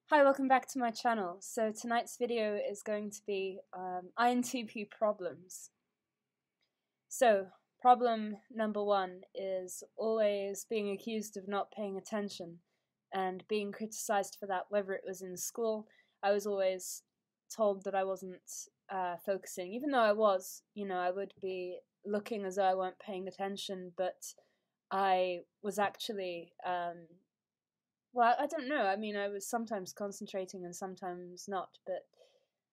Hi, welcome back to my channel. So tonight's video is going to be INTP problems. So problem number one is always being accused of not paying attention and being criticized for that, whether it was in school. I was always told that I wasn't focusing, even though I was, I would be looking as though I weren't paying attention, but I was actually well, I don't know. I mean, I was sometimes concentrating and sometimes not, but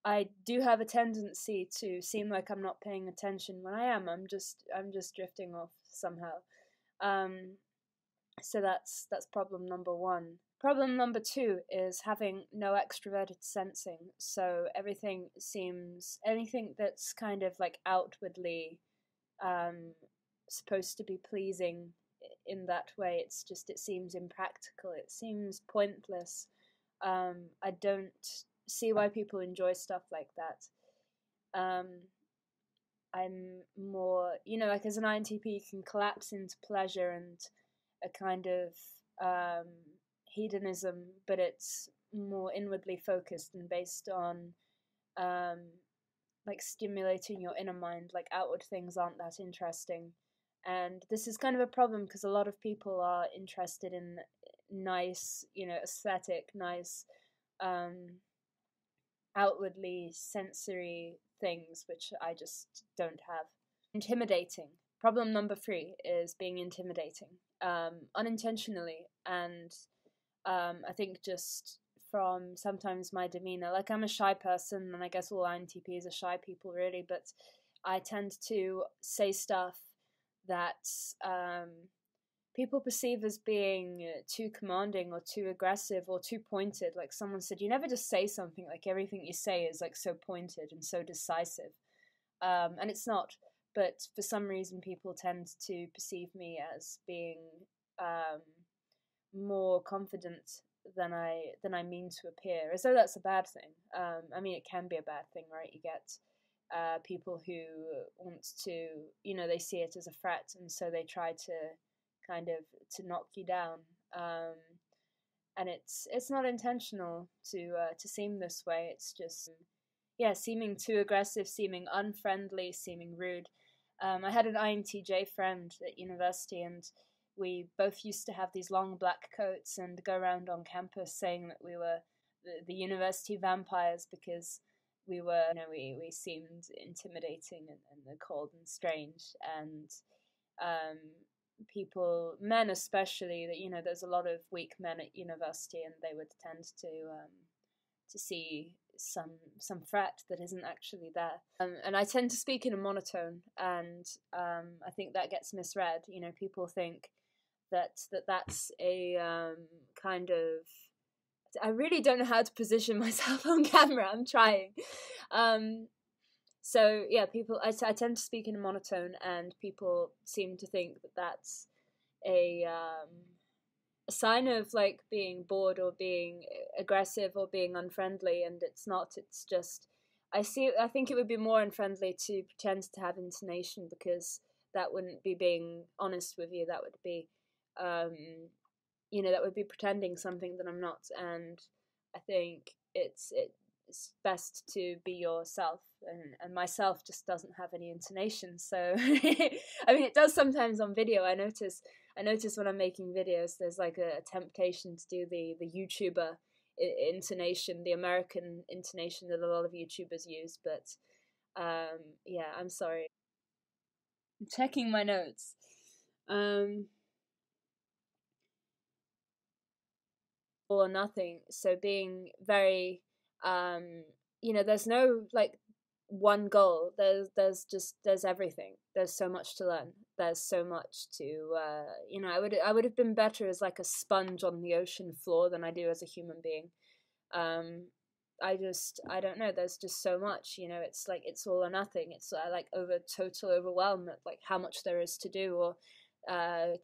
I do have a tendency to seem like I'm not paying attention when I am. I'm just drifting off somehow. Um, so that's problem number one. Problem number two is having no extroverted sensing. So anything that's kind of like outwardly um, supposed to be pleasing in that way, it seems impractical, it seems pointless. I don't see why people enjoy stuff like that. I'm more, like as an INTP, you can collapse into pleasure and a kind of hedonism, but it's more inwardly focused and based on um, like stimulating your inner mind. Like outward things aren't that interesting. And this is kind of a problem because a lot of people are interested in nice, aesthetic, nice, outwardly sensory things, which I just don't have. Intimidating. Problem number three is being intimidating, unintentionally, and I think just from sometimes my demeanor. Like, I'm a shy person, and I guess all INTPs are shy people, really, but I tend to say stuff that people perceive as being too commanding or too aggressive or too pointed. Like someone said, you never just say something, like everything you say is like so pointed and so decisive. And it's not, but for some reason people tend to perceive me as being more confident than I mean to appear, as though that's a bad thing. I mean, it can be a bad thing, right? You get people who want to, they see it as a threat, and so they try to kind of to knock you down. And it's not intentional to seem this way. It's just seeming too aggressive, seeming unfriendly, seeming rude. I had an INTJ friend at university, and we both used to have these long black coats and go around on campus saying that we were the university vampires because we were, we seemed intimidating and cold and strange. And men especially, that there's a lot of weak men at university, and they would tend to see some threat that isn't actually there. And I tend to speak in a monotone, and I think that gets misread. People think that's a kind of. I really don't know how to position myself on camera. I'm trying. So yeah, I tend to speak in a monotone, and people seem to think that that's a sign of like being bored or being aggressive or being unfriendly, and it's not. It's just I think it would be more unfriendly to pretend to have intonation, because that wouldn't be being honest with you. That would be that would be pretending something that I'm not. And I think it's best to be yourself, and myself just doesn't have any intonation. So I mean, it does sometimes on video. I notice when I'm making videos, there's like a temptation to do the YouTuber intonation, the American intonation that a lot of YouTubers use. But yeah, I'm sorry. I'm checking my notes. Or nothing. So being very, there's no like one goal. There's everything. There's so much to learn. There's so much to, I would have been better as like a sponge on the ocean floor than I do as a human being. I don't know. There's just so much. It's like it's all or nothing. It's like total overwhelm at like how much there is to do, or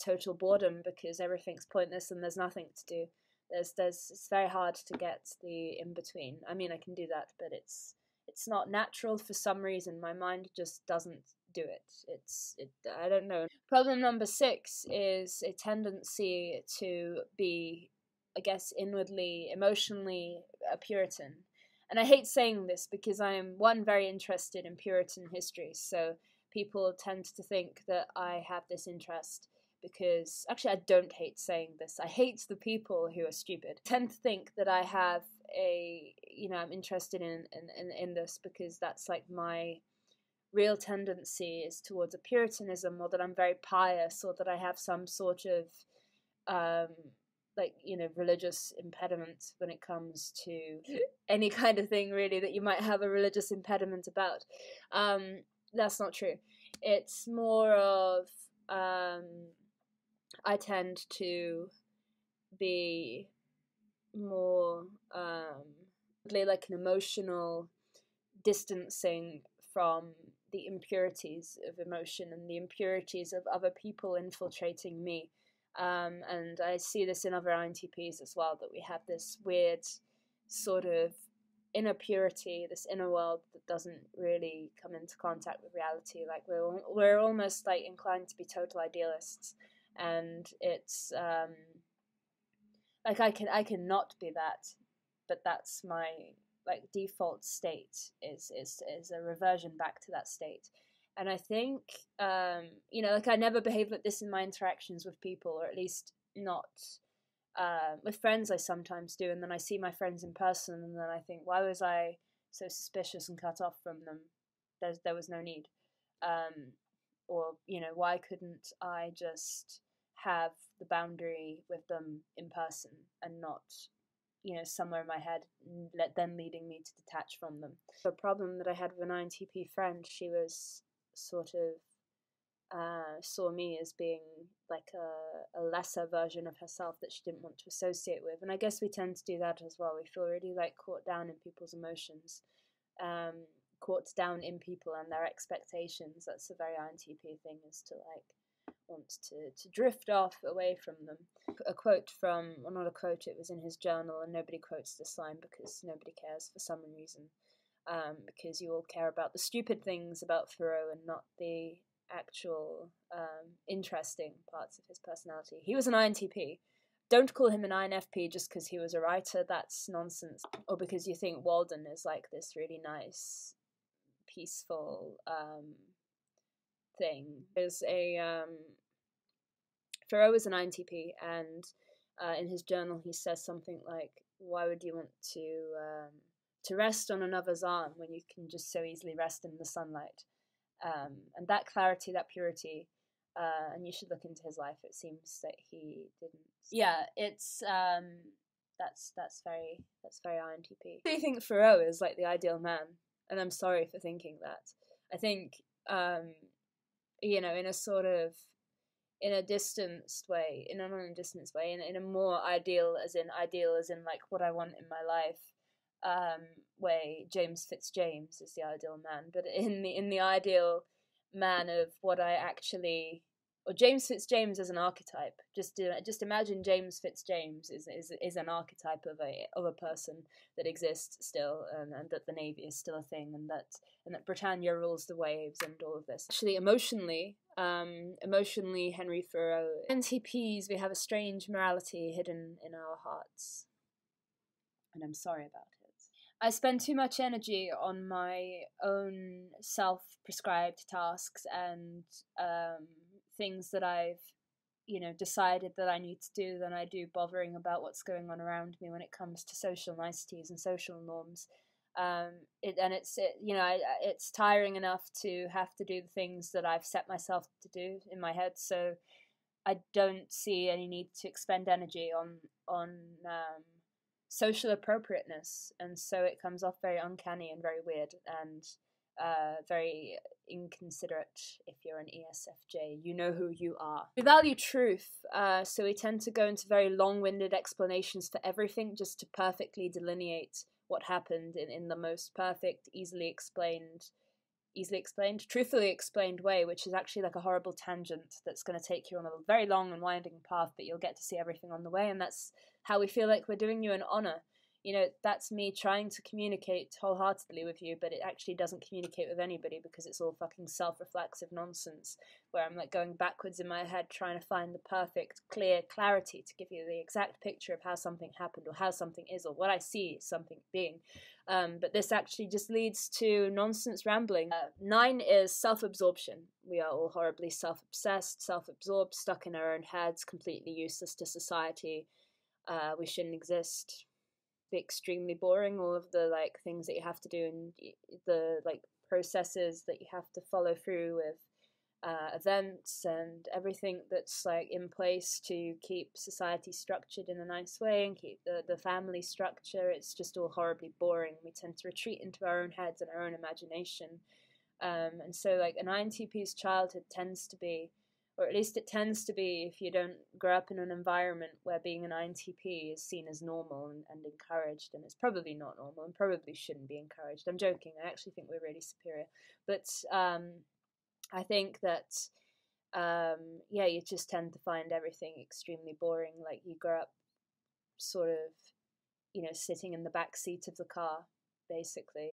total boredom because everything's pointless and there's nothing to do. It's very hard to get the in between. I mean, I can do that, but it's not natural for some reason. My mind just doesn't do it. I don't know. Problem number 6 is a tendency to be I guess, inwardly, emotionally a Puritan. And I hate saying this because I am, one, very interested in Puritan history, so people tend to think that I have this interest because, actually, I don't hate saying this. I hate the people who are stupid. I tend to think that I have I'm interested in this because that's like my real tendency is towards a Puritanism, or that I'm very pious, or that I have some sort of religious impediment when it comes to any kind of thing, really, that you might have a religious impediment about. That's not true. It's more of I tend to be more like an emotional distancing from the impurities of emotion and the impurities of other people infiltrating me. And I see this in other INTPs as well, that we have this weird sort of inner purity, this inner world that doesn't really come into contact with reality. Like we're almost like inclined to be total idealists, and it's like I can not be that, but that's my like default state is a reversion back to that state. And I think like I never behave like this in my interactions with people, or at least not with friends. I sometimes do, and then I see my friends in person, and then I think, why was I so suspicious and cut off from them? There was no need. Or why couldn't I just have the boundary with them in person and not somewhere in my head, then leading me to detach from them. The problem that I had with an INTP friend, she was sort of saw me as being like a lesser version of herself that she didn't want to associate with. And I guess we tend to do that as well. We feel really like caught down in people's emotions, caught down in people and their expectations. That's a very INTP thing, is to like want to drift off away from them. A quote from, well, not a quote, it was in his journal, and nobody quotes this line because nobody cares for some reason, because you all care about the stupid things about Thoreau and not the actual interesting parts of his personality. He was an INTP. Don't call him an INFP just because he was a writer. That's nonsense. Or because you think Walden is like this really nice, peaceful thing. There's a Thoreau is an INTP, and in his journal he says something like, "Why would you want to rest on another's arm when you can just so easily rest in the sunlight?" And that clarity, that purity, and you should look into his life. It seems that he didn't. Yeah, it's that's very INTP. I think Thoreau is like the ideal man, and I'm sorry for thinking that. I think in a sort of, in a distanced way, in a non-distanced way, in a more ideal as in like what I want in my life way, James Fitzjames is the ideal man. But in the ideal man of what I actually, or James Fitzjames as an archetype, just imagine James Fitzjames is an archetype of a person that exists still, and that the Navy is still a thing, and that Britannia rules the waves, and all of this. Actually, emotionally, Henry Thoreau. INTPs, we have a strange morality hidden in our hearts, and I'm sorry about it. I spend too much energy on my own self-prescribed tasks and things that I've decided that I need to do than I do bothering about what's going on around me when it comes to social niceties and social norms. It's tiring enough to have to do the things that I've set myself to do in my head, so I don't see any need to expend energy on social appropriateness, and so it comes off very uncanny and very weird and very inconsiderate. If you're an ESFJ, you know who you are. We value truth, so we tend to go into very long-winded explanations for everything just to perfectly delineate what happened in the most perfect, easily explained, truthfully explained way, which is actually like a horrible tangent that's going to take you on a very long and winding path, but you'll get to see everything on the way, and that's how we feel like we're doing you an honor. you know, that's me trying to communicate wholeheartedly with you, but it actually doesn't communicate with anybody because it's all fucking self-reflexive nonsense where I'm like going backwards in my head trying to find the perfect, clear clarity to give you the exact picture of how something happened or how something is or what I see something being. But this actually just leads to nonsense rambling. 9 is self-absorption. We are all horribly self-obsessed, self-absorbed, stuck in our own heads, completely useless to society. We shouldn't exist. Be extremely boring. All of the like things that you have to do and the like processes that you have to follow through with events and everything that's like in place to keep society structured in a nice way and keep the family structure. It's just all horribly boring. We tend to retreat into our own heads and our own imagination. And so like an INTP's childhood tends to be, or at least it tends to be if you don't grow up in an environment where being an INTP is seen as normal and encouraged, and it's probably not normal and probably shouldn't be encouraged. I'm joking, I actually think we're really superior. But I think that, yeah, you just tend to find everything extremely boring. Like you grow up sort of, you know, sitting in the back seat of the car, basically.